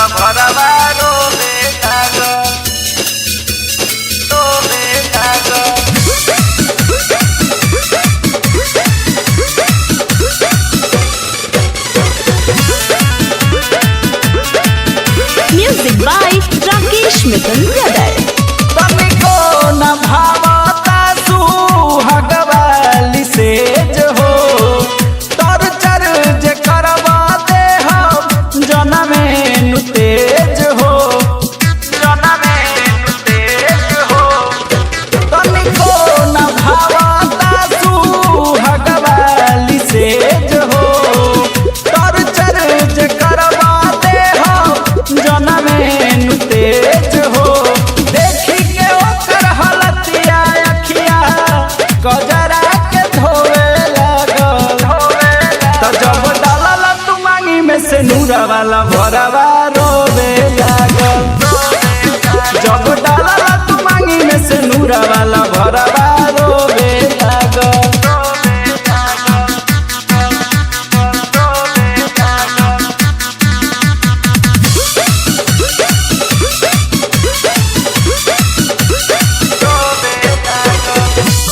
वाला भरवा रोवे लागल रोवे लागल। Music by Rakesh Mithun Brother. तनिको न भावता सुहागवाली से जो हो तर चर जे करवा दे हम जनमे नु तेज हो जनमे नु तेज हो। तनिको न भावता सुहागवाली से जो हो तर चर जे करवा दे हम जनमे नु तेज हो। गजरा के धोवे लागल तो जब डालल तू मांगी में से नूरा वाला भरवा रोवे लागल। जब डालल तू मांगी में से नूरा वाला भरवा रोवे लागल।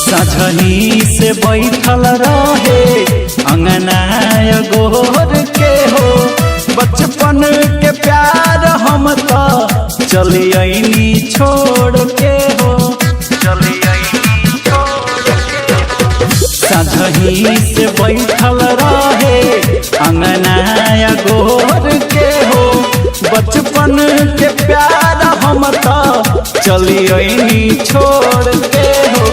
सजनी से बैठल रहे अंगनाय गोर के हो बचपन के प्यार हम तो चली आईनी छोड़ के हो चली आईनी छोड़ के। सजनी से बैठल रहे अंगनाय गोर के हो बचपन के प्यार हम तो चली आईनी छोड़ के हो।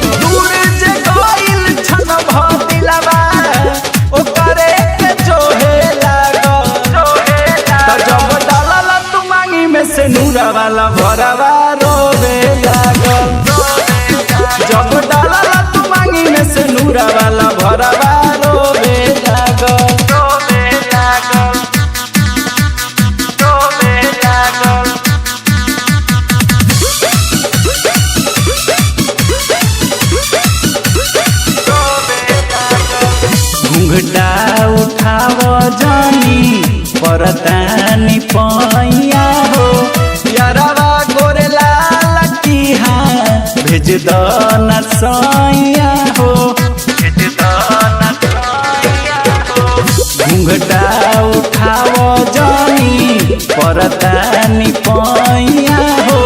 से नूरा वाला भरवा रोवे लागल। जब डालल तू मांगी में से नूरा वाला भरवा रोवे लागल रोवे लागल रोवे लागल। घुंघटा उठाव जानी परतानी पैया हो यारवा गोरे लाल की हाँ भेज दो न सैया हो भेज दो न सैया हो। घुंघटा उठाव जानी परतानी पैया हो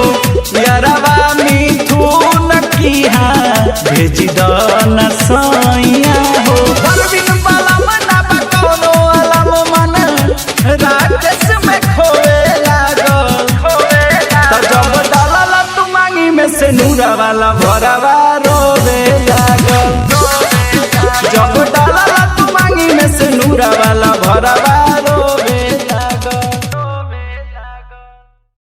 यारवा मिथुन की हाँ भेज दो न सैया हो। राकेश में खोवे लागल तो जब डालल तू मांगी में से नूरा वाला भरवा रोवे लागल। जब डालल तू मांगी में से नूरा वाला भरवा